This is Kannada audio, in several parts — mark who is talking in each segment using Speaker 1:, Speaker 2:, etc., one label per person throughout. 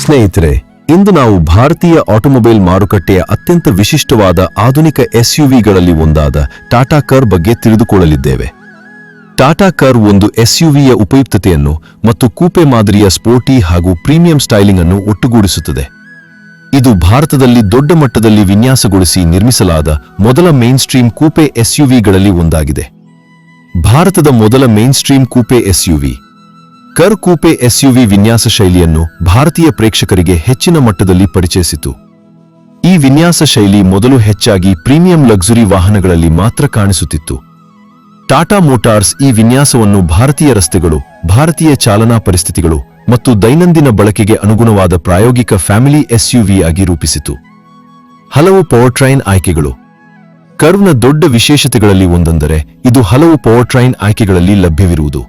Speaker 1: ಸ್ನೇಹಿತರೆ, ಇಂದು ನಾವು ಭಾರತೀಯ ಆಟೋಮೊಬೈಲ್ ಮಾರುಕಟ್ಟೆಯ ಅತ್ಯಂತ ವಿಶಿಷ್ಟವಾದ ಆಧುನಿಕ ಎಸ್ಯುವಿಗಳಲ್ಲಿ ಒಂದಾದ ಟಾಟಾ ಕರ್ವ್ ಬಗ್ಗೆ ತಿಳಿದುಕೊಳ್ಳಲಿದ್ದೇವೆ. ಟಾಟಾ ಕರ್ವ್ ಒಂದು ಎಸ್ಯುವಿಯ ಉಪಯುಕ್ತತೆಯನ್ನು ಮತ್ತು ಕೂಪೆ ಮಾದರಿಯ ಸ್ಪೋರ್ಟಿ ಹಾಗೂ ಪ್ರೀಮಿಯಂ ಸ್ಟೈಲಿಂಗ್ ಅನ್ನು ಒಟ್ಟುಗೂಡಿಸುತ್ತದೆ. ಇದು ಭಾರತದಲ್ಲಿ ದೊಡ್ಡ ಮಟ್ಟದಲ್ಲಿ ವಿನ್ಯಾಸಗೊಳಿಸಿ ನಿರ್ಮಿಸಲಾದ ಮೊದಲ ಮೇನ್ ಸ್ಟ್ರೀಮ್ ಕೂಪೆ ಎಸ್ಯುವಿಗಳಲ್ಲಿ ಒಂದಾಗಿದೆ. ಭಾರತದ ಮೊದಲ main stream coupe SUV Curvv coupe SUV ವಿನ್ಯಾಸ ಶೈಲಿಯನ್ನು ಭಾರತೀಯ ಪ್ರೇಕ್ಷಕರಿಗೆ ಹೆಚ್ಚಿನ ಮಟ್ಟದಲ್ಲಿ ಪರಿಚಯಿಸಿತು. ಈ ವಿನ್ಯಾಸ ಶೈಲಿ ಮೊದಲು ಹೆಚ್ಚಾಗಿ ಪ್ರೀಮಿಯಂ ಲಕ್ಸುರಿ ವಾಹನಗಳಲ್ಲಿ ಮಾತ್ರ ಕಾಣಿಸುತ್ತಿತ್ತು. ಟಾಟಾ ಮೋಟಾರ್ಸ್ ಈ ವಿನ್ಯಾಸವನ್ನು ಭಾರತೀಯ ರಸ್ತೆಗಳು, ಭಾರತೀಯ ಚಾಲನಾ ಪರಿಸ್ಥಿತಿಗಳು ಮತ್ತು ದೈನಂದಿನ ಬಳಕೆಗೆ ಅನುಗುಣವಾದ ಪ್ರಾಯೋಗಿಕ ಫ್ಯಾಮಿಲಿ ಎಸ್ಯುವಿ ಆಗಿ ರೂಪಿಸಿತು. ಹಲವು ಪವರ್ಟ್ರೈನ್ ಆಯ್ಕೆಗಳು. ಕರ್ವ್ನ ದೊಡ್ಡ ವಿಶೇಷತೆಗಳಲ್ಲಿ ಒಂದೆಂದರೆ ಇದು ಹಲವು ಪವರ್ಟ್ರೈನ್ ಆಯ್ಕೆಗಳಲ್ಲಿ ಲಭ್ಯವಿರುವುದು.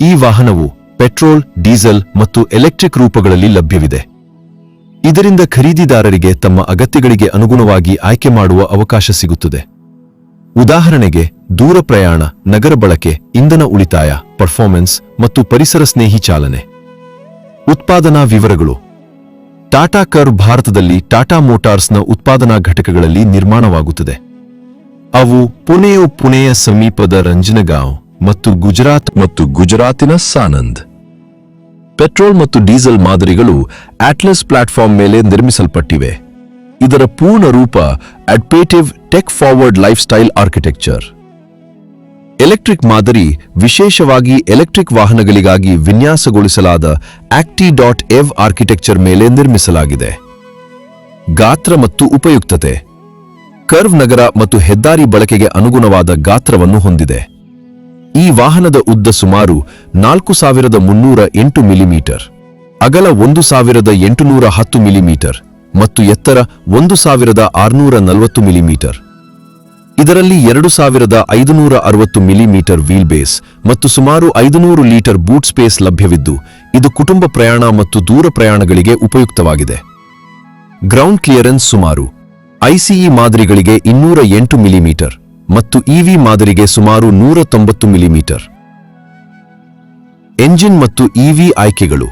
Speaker 1: ಈ ವಾಹನವು ಪೆಟ್ರೋಲ್, ಡೀಸೆಲ್ ಮತ್ತು ಎಲೆಕ್ಟ್ರಿಕ್ ರೂಪಗಳಲ್ಲಿ ಲಭ್ಯವಿದೆ. ಇದರಿಂದ ಖರೀದಿದಾರರಿಗೆ ತಮ್ಮ ಅಗತ್ಯಗಳಿಗೆ ಅನುಗುಣವಾಗಿ ಆಯ್ಕೆ ಮಾಡುವ ಅವಕಾಶ ಸಿಗುತ್ತದೆ. ಉದಾಹರಣೆಗೆ, ದೂರ ಪ್ರಯಾಣ, ನಗರ ಬಳಕೆ, ಇಂಧನ ಉಳಿತಾಯ, ಪರ್ಫಾರ್ಮೆನ್ಸ್ ಮತ್ತು ಪರಿಸರ ಸ್ನೇಹಿ ಚಾಲನೆ. ಉತ್ಪಾದನಾ ವಿವರಗಳು. ಟಾಟಾ ಕರ್ವ್ ಭಾರತದಲ್ಲಿ ಟಾಟಾ ಮೋಟಾರ್ಸ್ನ ಉತ್ಪಾದನಾ ಘಟಕಗಳಲ್ಲಿ ನಿರ್ಮಾಣವಾಗುತ್ತದೆ. ಅವು ಪುಣೆಯ ಸಮೀಪದ ರಂಜನಗಾಂವ್ ಮತ್ತು ಗುಜರಾತಿನ ಸಾನಂದ್. ಪೆಟ್ರೋಲ್ ಮತ್ತು ಡೀಸೆಲ್ ಮಾದರಿಗಳು ಆಟ್ಲಸ್ ಪ್ಲಾಟ್ಫಾರ್ಮ್ ಮೇಲೆ ನಿರ್ಮಿಸಲ್ಪಟ್ಟಿವೆ. ಇದರ ಪೂರ್ಣ ರೂಪ adaptive tech forward lifestyle architecture. Electric ಮಾದರಿ ವಿಶೇಷವಾಗಿ ಎಲೆಕ್ಟ್ರಿಕ್ ವಾಹನಗಳಿಗಾಗಿ ವಿನ್ಯಾಸಗೊಳಿಸಲಾದ ಆಕ್ಟಿ.ಎವ್ ಆರ್ಕಿಟೆಕ್ಚರ್ ಮೇಲೆ ನಿರ್ಮಿಸಲಾಗಿದೆ. ಗಾತ್ರ ಮತ್ತು ಉಪಯುಕ್ತತೆ. ಕರ್ವ್ ನಗರ ಮತ್ತು ಹೆದ್ದಾರಿ ಬಳಕೆಗೆ ಅನುಗುಣವಾದ ಗಾತ್ರವನ್ನು ಹೊಂದಿದೆ. ಈ ವಾಹನದ ಉದ್ದ ಸುಮಾರು 4308 ಮಿಲಿಮೀಟರ್, ಅಗಲ 1810 ಮಿಲಿಮೀಟರ್ ಮತ್ತು ಎತ್ತರ 1640 ಮಿಲಿಮೀಟರ್. ಇದರಲ್ಲಿ 2560 ಮಿಲಿಮೀಟರ್ ವೀಲ್ ಬೇಸ್ ಮತ್ತು ಸುಮಾರು 500 ಲೀಟರ್ ಬೂಟ್ ಸ್ಪೇಸ್ ಲಭ್ಯವಿದ್ದು, ಇದು ಕುಟುಂಬ ಪ್ರಯಾಣ ಮತ್ತು ದೂರ ಪ್ರಯಾಣಗಳಿಗೆ ಉಪಯುಕ್ತವಾಗಿದೆ. ಗ್ರೌಂಡ್ ಕ್ಲಿಯರೆನ್ಸ್ ಸುಮಾರು ಐಸಿಇ ಮಾದರಿಗಳಿಗೆ 208 ಮಿಲಿಮೀಟರ್ ಮತ್ತು ಇವಿ ಮಾದರಿಗೆ ಸುಮಾರು 190 ಮಿಲಿಮೀಟರ್. ಎಂಜಿನ್ ಮತ್ತು ಇವಿ ಆಯ್ಕೆಗಳು.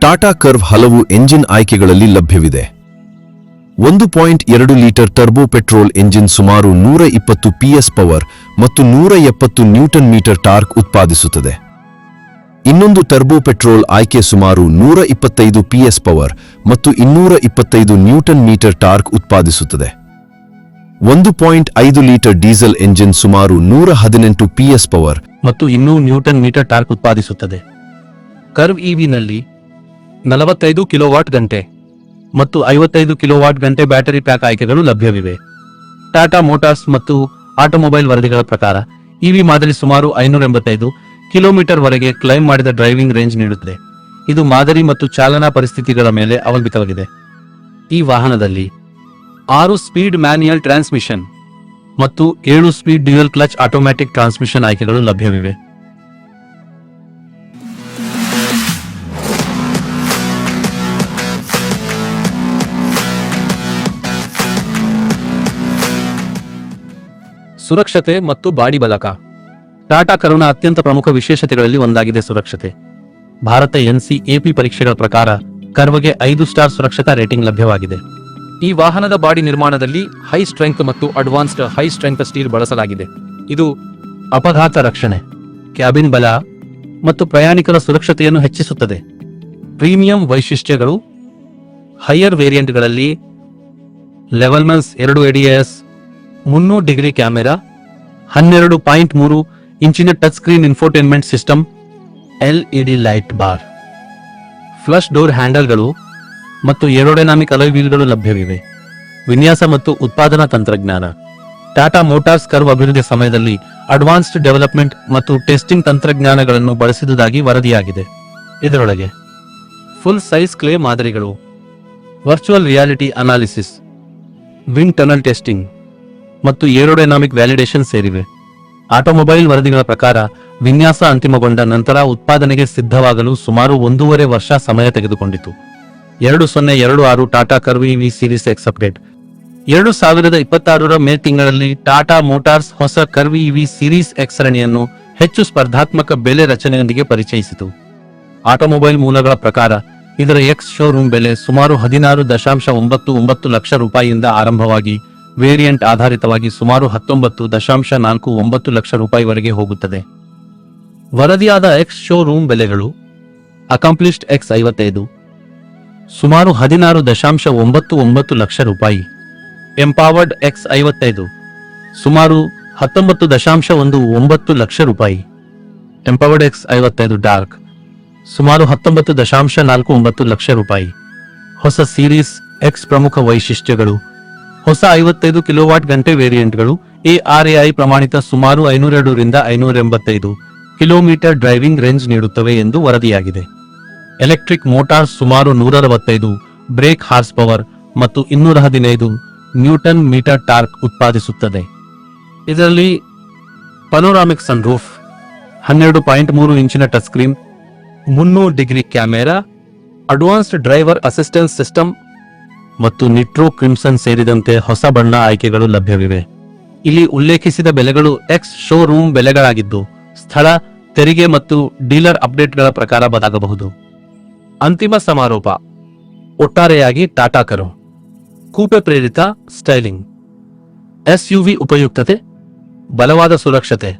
Speaker 1: ಟಾಟಾ ಕರ್ವ್ ಹಲವು ಎಂಜಿನ್ ಆಯ್ಕೆಗಳಲ್ಲಿ ಲಭ್ಯವಿದೆ. 1.2 ಲೀಟರ್ ಟರ್ಬೋ ಪೆಟ್ರೋಲ್ ಎಂಜಿನ್ ಸುಮಾರು 120 PS ಪವರ್ ಮತ್ತು 170 ನ್ಯೂಟನ್ ಮೀಟರ್ ಟಾರ್ಕ್ ಉತ್ಪಾದಿಸುತ್ತದೆ. ಇನ್ನೊಂದು ಟರ್ಬೋ ಪೆಟ್ರೋಲ್ ಆಯ್ಕೆ ಸುಮಾರು 125 PS ಪವರ್ ಮತ್ತು 225 ನ್ಯೂಟನ್ ಮೀಟರ್ ಟಾರ್ಕ್ ಉತ್ಪಾದಿಸುತ್ತದೆ. 1.5 ಲೀಟರ್ ಡೀಸೆಲ್ ಎಂಜಿನ್ ಸುಮಾರು 118 PS ಪವರ್
Speaker 2: ಮತ್ತು 200 ನ್ಯೂಟನ್ ಮೀಟರ್ ಟಾರ್ಕ್ ಉತ್ಪಾದಿಸುತ್ತದೆ. ಕರ್ವ್ ಇವಿನಲ್ಲಿ 45 ಕಿಲೋವಾಟ್ ಗಂಟೆ ಮತ್ತು 55 ಕಿಲೋವಾಟ್ ಗಂಟೆ ಬ್ಯಾಟರಿ ಪ್ಯಾಕ್ ಆಯ್ಕೆಗಳು ಲಭ್ಯವಿವೆ. ಟಾಟಾ ಮೋಟಾರ್ಸ್ ಮತ್ತು ಆಟೋಮೊಬೈಲ್ ವರದಿಗಳ ಪ್ರಕಾರ ಇವಿ ಮಾದರಿ ಸುಮಾರು 585 ಕಿಲೋಮೀಟರ್ ವರೆಗೆ ಕ್ಲೈಮ್ ಮಾಡಿದ ಡ್ರೈವಿಂಗ್ ರೇಂಜ್ ನೀಡುತ್ತದೆ. ಇದು ಮಾದರಿ ಮತ್ತು ಚಾಲನಾ ಪರಿಸ್ಥಿತಿಗಳ ಮೇಲೆ ಅವಲಂಬಿತವಾಗಿದೆ. ಈ ವಾಹನದಲ್ಲಿ 6 ಸ್ಪೀಡ್ ಮ್ಯಾನ್ಯುಯಲ್ ಟ್ರಾನ್ಸ್ಮಿಷನ್ ಮತ್ತು 7 speed dual clutch automatic transmission ಆಯ್ಕೆಗಳು ಲಭ್ಯವಿವೆ. ಸುರಕ್ಷತೆ ಮತ್ತು ಬಾಡಿ ಬಲಕ. ಟಾಟಾ ಕರ್ವ್ನ ಅತ್ಯಂತ ಪ್ರಮುಖ ವಿಶೇಷತೆಗಳಲ್ಲಿ ಒಂದಾಗಿದೆ ಸುರಕ್ಷತೆ. ಭಾರತ NCAP ಪರೀಕ್ಷೆಗಳ ಪ್ರಕಾರ ಕರ್ವ್ಗೆ 5 ಸ್ಟಾರ್ ಸುರಕ್ಷತಾ ರೇಟಿಂಗ್ ಲಭ್ಯವಾಗಿದೆ. ಈ ವಾಹನದ ಬಾಡಿ ನಿರ್ಮಾಣದಲ್ಲಿ ಹೈ ಸ್ಟ್ರೆಂಗ್ತ್ ಮತ್ತು ಅಡ್ವಾನ್ಸ್ಡ್ ಹೈ ಸ್ಟ್ರೆಂಗ್ತ್ ಸ್ಟೀಲ್ ಬಳಸಲಾಗಿದೆ. ಇದು ಅಪಘಾತ ರಕ್ಷಣೆ, ಕ್ಯಾಬಿನ್ ಬಲ ಮತ್ತು ಪ್ರಯಾಣಿಕರ ಸುರಕ್ಷತೆಯನ್ನು ಹೆಚ್ಚಿಸುತ್ತದೆ. ಪ್ರೀಮಿಯಂ ವೈಶಿಷ್ಟ್ಯಗಳು. ಹೈಯರ್ ವೇರಿಯಂಟ್ಗಳಲ್ಲಿ ಲೆವೆಲ್ಮನ್ಸ್ 2 ADAS, 300 ಡಿಗ್ರಿ ಕ್ಯಾಮೆರಾ, 12.3 ಇಂಚಿನ touch screen infotainment system, LED light bar, flush door ಹ್ಯಾಂಡಲ್ಗಳು ಮತ್ತು ಏರೋಡೈನಾಮಿಕ್ ಅಲಾಯ್ ವೀಲ್ಗಳು ಲಭ್ಯವಿವೆ. ವಿನ್ಯಾಸ ಮತ್ತು ಉತ್ಪಾದನಾ ತಂತ್ರಜ್ಞಾನ. ಟಾಟಾ ಮೋಟಾರ್ಸ್ ಕರ್ವ್ ಅಭಿವೃದ್ಧಿ ಸಮಯದಲ್ಲಿ ಅಡ್ವಾನ್ಸ್ಡ್ ಡೆವಲಪ್ಮೆಂಟ್ ಮತ್ತು ಟೆಸ್ಟಿಂಗ್ ತಂತ್ರಜ್ಞಾನಗಳನ್ನು ಬಳಸಿದುದಾಗಿ ವರದಿಯಾಗಿದೆ. ಇದರೊಳಗೆ ಫುಲ್ ಸೈಜ್ ಕ್ಲೇ ಮಾದರಿಗಳು, virtual reality analysis, wind tunnel testing ಮತ್ತು ಏರೋಡೈನಾಮಿಕ್ ವ್ಯಾಲಿಡೇಷನ್ ಸೇರಿವೆ. ಆಟೋಮೊಬೈಲ್ ವರದಿಗಳ ಪ್ರಕಾರ ವಿನ್ಯಾಸ ಅಂತಿಮಗೊಂಡ ನಂತರ ಉತ್ಪಾದನೆಗೆ ಸಿದ್ಧವಾಗಲು ಸುಮಾರು 1.5 ವರ್ಷ ಸಮಯ ತೆಗೆದುಕೊಂಡಿತು. 2026 Tata curve EV series X update. 2026 May ತಿಂಗಳಲ್ಲಿ ಟಾಟಾ ಮೋಟಾರ್ಸ್ ಹೊಸ ಕರ್ವ್ ಇವಿ ಸೀರೀಸ್ ಎಕ್ಸ್ ಸರಣಿಯನ್ನು ಹೆಚ್ಚು ಸ್ಪರ್ಧಾತ್ಮಕ ಬೆಲೆ ರಚನೆಯೊಂದಿಗೆ ಪರಿಚಯಿಸಿತು. ಆಟೋಮೊಬೈಲ್ ಮೂಲಗಳ ಪ್ರಕಾರ ಇದರ ಎಕ್ಸ್ ಶೋರೂಮ್ ಬೆಲೆ ಸುಮಾರು 16.99 ಲಕ್ಷ ರೂಪಾಯಿಯಿಂದ ಆರಂಭವಾಗಿ ವೇರಿಯಂಟ್ ಆಧಾರಿತವಾಗಿ ಸುಮಾರು 19.49 ಲಕ್ಷ ರೂಪಾಯಿವರೆಗೆ ಹೋಗುತ್ತದೆ. ವರದಿಯಾದ ಎಕ್ಸ್ ಶೋರೂಮ್ ಬೆಲೆಗಳು: ಅಕಾಂಪ್ಲಿಷ್ಡ್ X55 ಸುಮಾರು 16.99 ಲಕ್ಷ ರೂಪಾಯಿ, ಎಂಪವರ್ಡ್ X55 ಸುಮಾರು 19.19 ಲಕ್ಷ ರೂಪಾಯಿ, ಎಂಪವರ್ಡ್ X55 ಡಾರ್ಕ್ ಸುಮಾರು 19.49 ಲಕ್ಷ ರೂಪಾಯಿ. ಹೊಸ ಸೀರೀಸ್ ಎಕ್ಸ್ ಪ್ರಮುಖ ವೈಶಿಷ್ಟ್ಯಗಳು: ಹೊಸ 55 ಕಿಲೋವಾಟ್ ಗಂಟೆ ವೇರಿಯಂಟ್ಗಳು ARAI ಪ್ರಮಾಣಿತ ಸುಮಾರು 502 ರಿಂದ 585 ಕಿಲೋಮೀಟರ್ ಡ್ರೈವಿಂಗ್ ರೇಂಜ್ ನೀಡುತ್ತವೆ ಎಂದು ವರದಿಯಾಗಿದೆ. ಎಲೆಕ್ಟ್ರಿಕ್ ಮೋಟಾರ್ ಸುಮಾರು 165 ಬ್ರೇಕ್ ಹಾರ್ಸ್ ಪವರ್ ಮತ್ತು 215 ನ್ಯೂಟನ್ ಮೀಟರ್ ಟಾರ್ಕ್ ಉತ್ಪಾದಿಸುತ್ತದೆ. ಇದರಲ್ಲಿ ಪನೋರಾಮಿಕ್ ಸನ್ರೂಫ್, 12.3 ಇಂಚಿನ touch screen, 300 degree camera, advanced driver assistance system ಮತ್ತು ನಿಟ್ರೋ ಕ್ರಿಮ್ಸನ್ ಸೇರಿದಂತೆ ಹೊಸ ಬಣ್ಣ ಆಯ್ಕೆಗಳು ಲಭ್ಯವಿವೆ. ಇಲ್ಲಿ ಉಲ್ಲೇಖಿಸಿದ ಬೆಲೆಗಳು ಎಕ್ಸ್ ಶೋರೂಮ್ ಬೆಲೆಗಳಾಗಿದ್ದು, ಸ್ಥಳ, ತೆರಿಗೆ ಮತ್ತು ಡೀಲರ್ ಅಪ್ಡೇಟ್ಗಳ ಪ್ರಕಾರ ಬದಲಾಗಬಹುದು. ಅಂತಿಮ ಸಮಾರೋಪ: ಒಟ್ಟಾರೆಯಾಗಿ ಟಾಟಾ ಕರೋ ಕೂಪೆ ಪ್ರೇರಿತ ಸ್ಟೈಲಿಂಗ್, ಎಸ್ಯುವಿ ಉಪಯುಕ್ತತೆ, ಬಲವಾದ ಸುರಕ್ಷತೆ,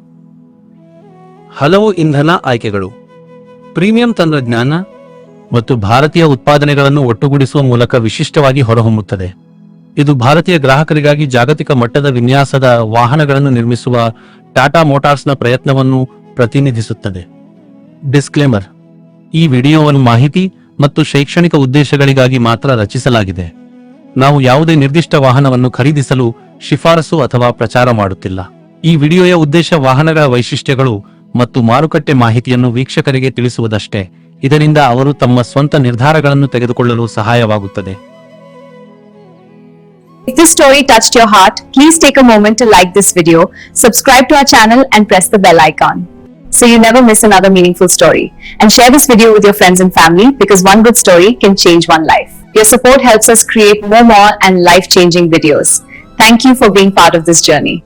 Speaker 2: ಹಲವು ಇಂಧನ ಆಯ್ಕೆಗಳು, ಪ್ರೀಮಿಯಂ ತಂತ್ರಜ್ಞಾನ ಮತ್ತು ಭಾರತೀಯ ಉತ್ಪಾದನೆಗಳನ್ನು ಒಟ್ಟುಗೂಡಿಸುವ ಮೂಲಕ ವಿಶಿಷ್ಟವಾಗಿ ಹೊರಹೊಮ್ಮುತ್ತದೆ. ಇದು ಭಾರತೀಯ ಗ್ರಾಹಕರಿಗಾಗಿ ಜಾಗತಿಕ ಮಟ್ಟದ ವಿನ್ಯಾಸದ ವಾಹನಗಳನ್ನು ನಿರ್ಮಿಸುವ ಟಾಟಾ ಮೋಟಾರ್ಸ್ನ ಪ್ರಯತ್ನವನ್ನು ಪ್ರತಿನಿಧಿಸುತ್ತದೆ. ಡಿಸ್ಕ್ಲೇಮರ್: ಈ ವಿಡಿಯೋವನ್ನು ಮಾಹಿತಿ ಮತ್ತು ಶೈಕ್ಷಣಿಕ ಉದ್ದೇಶಗಳಿಗಾಗಿ ಮಾತ್ರ ರಚಿಸಲಾಗಿದೆ. ನಾವು ಯಾವುದೇ ನಿರ್ದಿಷ್ಟ ವಾಹನವನ್ನು ಖರೀದಿಸಲು ಶಿಫಾರಸು ಅಥವಾ ಪ್ರಚಾರ ಮಾಡುತ್ತಿಲ್ಲ. ಈ ವಿಡಿಯೋಯ ಉದ್ದೇಶ ವಾಹನಗಳ ವೈಶಿಷ್ಟ್ಯಗಳು ಮತ್ತು ಮಾರುಕಟ್ಟೆ ಮಾಹಿತಿಯನ್ನು ವೀಕ್ಷಕರಿಗೆ ತಿಳಿಸುವುದಷ್ಟೇ. ಇದರಿಂದ ಅವರು ತಮ್ಮ ಸ್ವಂತ ನಿರ್ಧಾರಗಳನ್ನು ತೆಗೆದುಕೊಳ್ಳಲು ಸಹಾಯವಾಗುತ್ತದೆ.
Speaker 3: If this story touched your heart, please take a moment to like this video, subscribe to our channel and press the bell icon so you never miss another meaningful story. And share this video with your friends and family, because one good story can change one life. Your support helps us create more and life-changing videos. Thank you for being part of this journey.